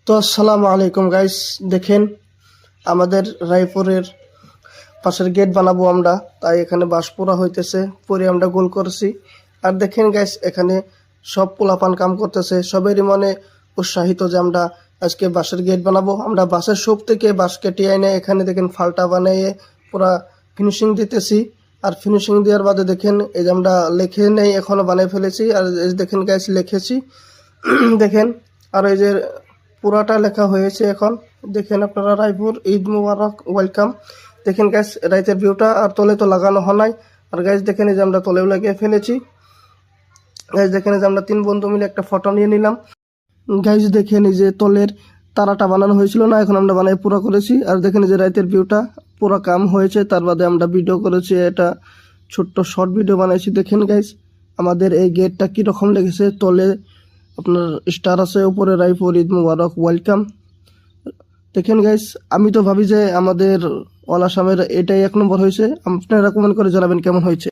তো আসসালামু আলাইকুম গাইস, দেখেন আমাদের রায়পুরের পাশের গেট বানাবো আমরা, তাই এখানে বাঁশ পোড়া হইতেছে, পরে আমরা গোল করছি। আর দেখেন গাইস, এখানে সব পোলাপান কাম করতেছে, সবেরই মনে উৎসাহিত যে আমরা আজকে বাঁশের গেট বানাবো। আমরা বাঁশের সব থেকে বাঁশ কেটে এনে এখানে দেখেন ফালটা বানিয়ে পুরা ফিনিশিং দিতেছি। আর ফিনিশিং দেওয়ার বাদে দেখেন এই যে আমরা লিখে নেই এখনো বানিয়ে ফেলেছি। আর এই যে দেখেন গাইস লিখেছি দেখেন, আর এই যে পুরাটা লেখা হয়েছে এখন। দেখেন আপনারা, রায়পুর ঈদ মুবারক ওয়েলকাম। দেখেন গাইস রাইতের ভিউটা, আর তলে তো লাগানো হয় নাই। আর গাইস দেখেন এই যে আমরা তলেও লাগিয়ে ফেলেছি। গাইস দেখেন এই যে আমরা 3 বন্ধু মিলে একটা ফটো নিয়ে নিলাম। গাইস দেখেন এই যে তলের তারাটা বানানো হয়েছিল না, এখন আমরা বানিয়ে পুরা করেছি। আর দেখেন এই যে রাইতের ভিউটা পুরা কাম হয়েছে, তার বাদে আমরা ভিডিও করেছি, এটা ছোট্ট শর্ট ভিডিও বানাইছি। দেখেন গাইস আমাদের এই গেটটা কীরকম লেগেছে। তলে আপনার স্টার আছে, উপরে রায়পুর ঈদ মুবারক ওয়েলকাম। দেখেন গাইস, আমি তো ভাবি যে আমাদের অল আসামের এটাই 1 নম্বর হয়েছে। আপনারা কমেন্ট করে জানাবেন কেমন হয়েছে।